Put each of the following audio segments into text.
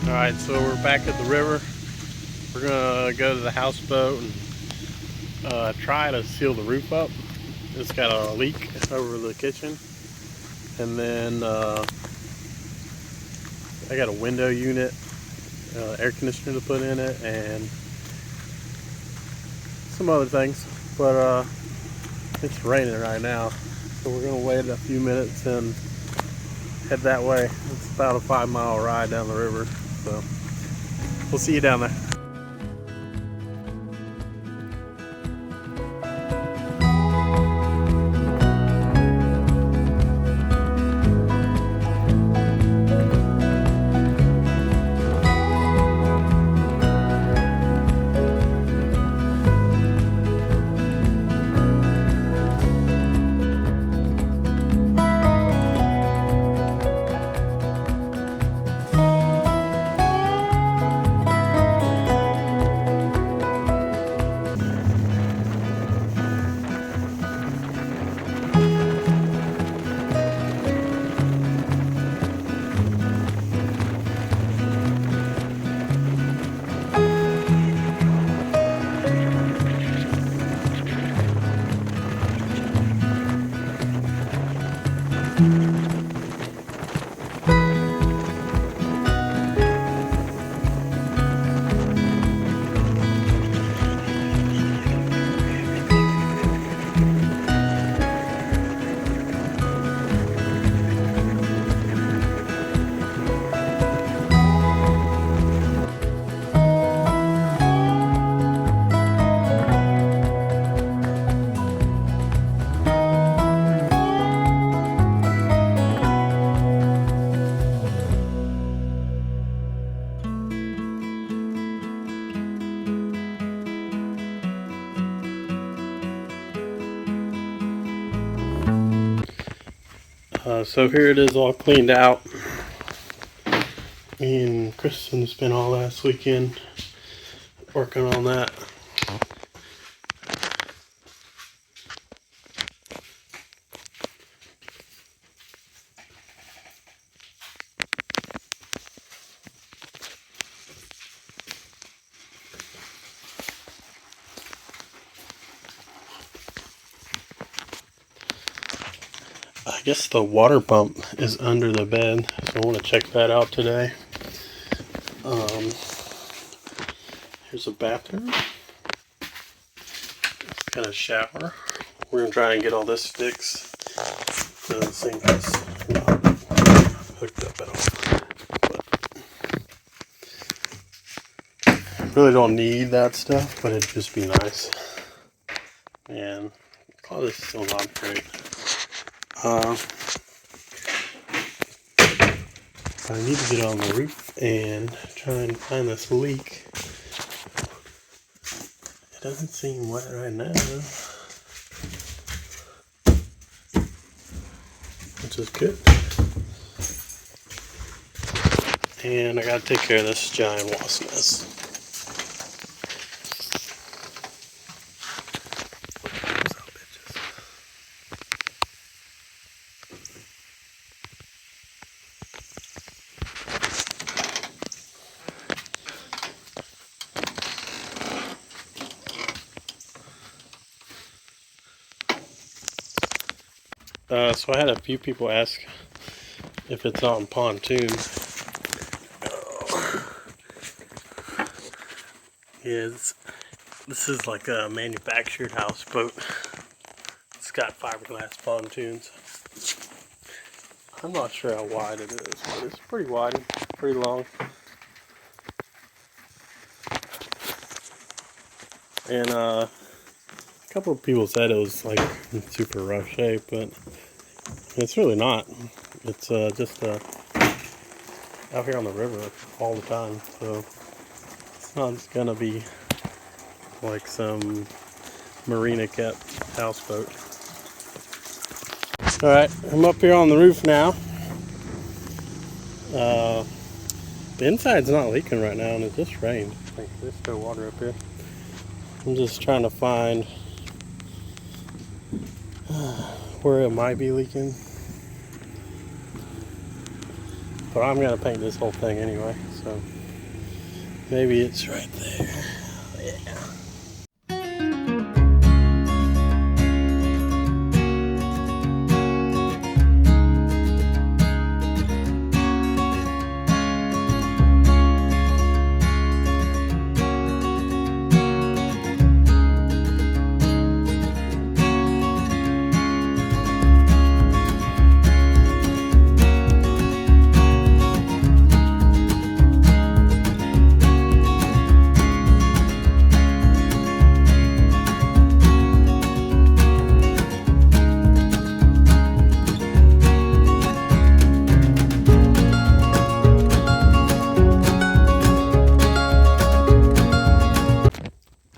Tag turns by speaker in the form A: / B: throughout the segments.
A: Alright, so we're back at the river. We're gonna go to the houseboat and try to seal the roof up. It's got a leak over the kitchen. And then I got a window unit, air conditioner to put in it, and some other things. But it's raining right now. So we're gonna wait a few minutes and head that way. It's about a 5-mile ride down the river. So we'll see you down there. So here it is, all cleaned out. Me and Kristen spent all last weekend working on that. I guess the water pump is under the bed, so I want to check that out today. Here's a bathroom. It's got a shower. We're going to try and get all this fixed. The sink is not hooked up at all. But really don't need that stuff, but it'd just be nice. And all this is still not great. I need to get on the roof and try and find this leak. It doesn't seem wet right now, which is good. And I gotta take care of this giant wasp nest. So I had a few people ask if it's on pontoon. This is like a manufactured houseboat. It's got fiberglass pontoons. I'm not sure how wide it is, but it's pretty wide, pretty long. And a couple of people said it was like in super rough shape, but it's really not. It's just out here on the river all the time, so it's not gonna be like some marina kept houseboat. Alright, I'm up here on the roof now. The inside's not leaking right now, and it just rained. Like, there's still water up here. I'm just trying to find where it might be leaking. But I'm gonna paint this whole thing anyway, so maybe it's right there. Yeah.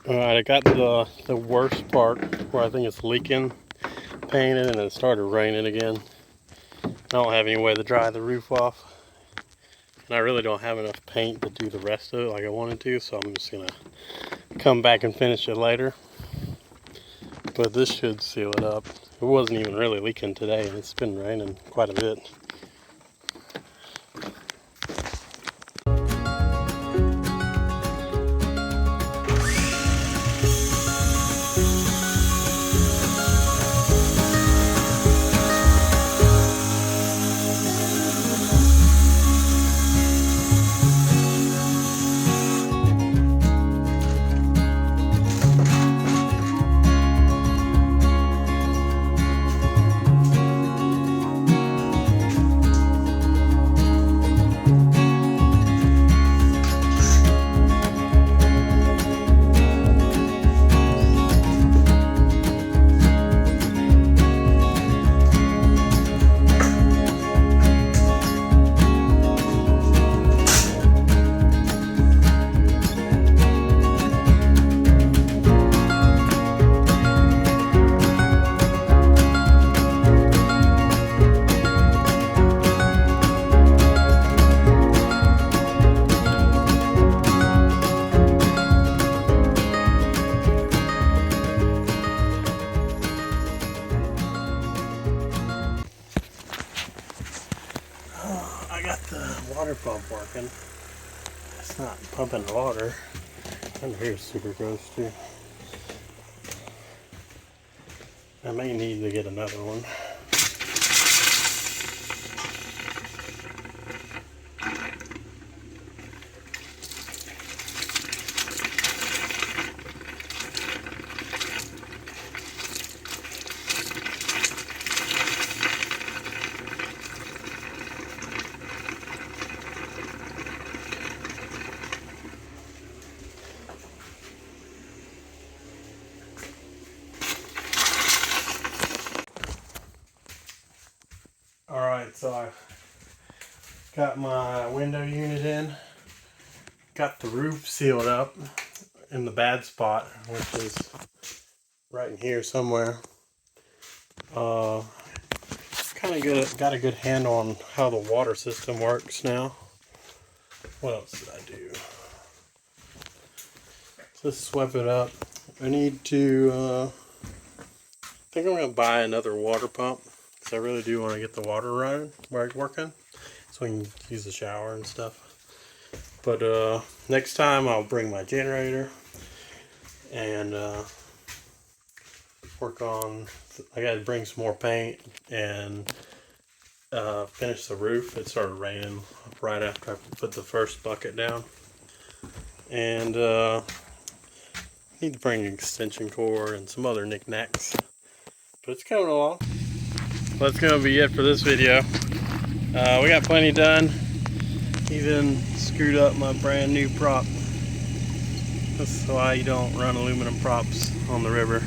A: Alright, I got the worst part where I think it's leaking painted, and it started raining again. I don't have any way to dry the roof off, and I really don't have enough paint to do the rest of it like I wanted to, so I'm just gonna come back and finish it later. But this should seal it up. It wasn't even really leaking today, and it's been raining quite a bit. I got the water pump working. It's not pumping water. Under here is super gross too. I may need to get another one. Alright, so I got my window unit in, got the roof sealed up in the bad spot, which is right in here somewhere. Kind of got a good handle on how the water system works now. What else did I do? Just swept it up. I need to, I think I'm going to buy another water pump. I really do want to get the water running, working, so I can use the shower and stuff. But next time I'll bring my generator and work on. I got to bring some more paint and finish the roof. It started raining right after I put the first bucket down, and need to bring an extension cord and some other knickknacks. But it's coming along. Well, that's going to be it for this video. We got plenty done. Even screwed up my brand new prop. That's why you don't run aluminum props on the river.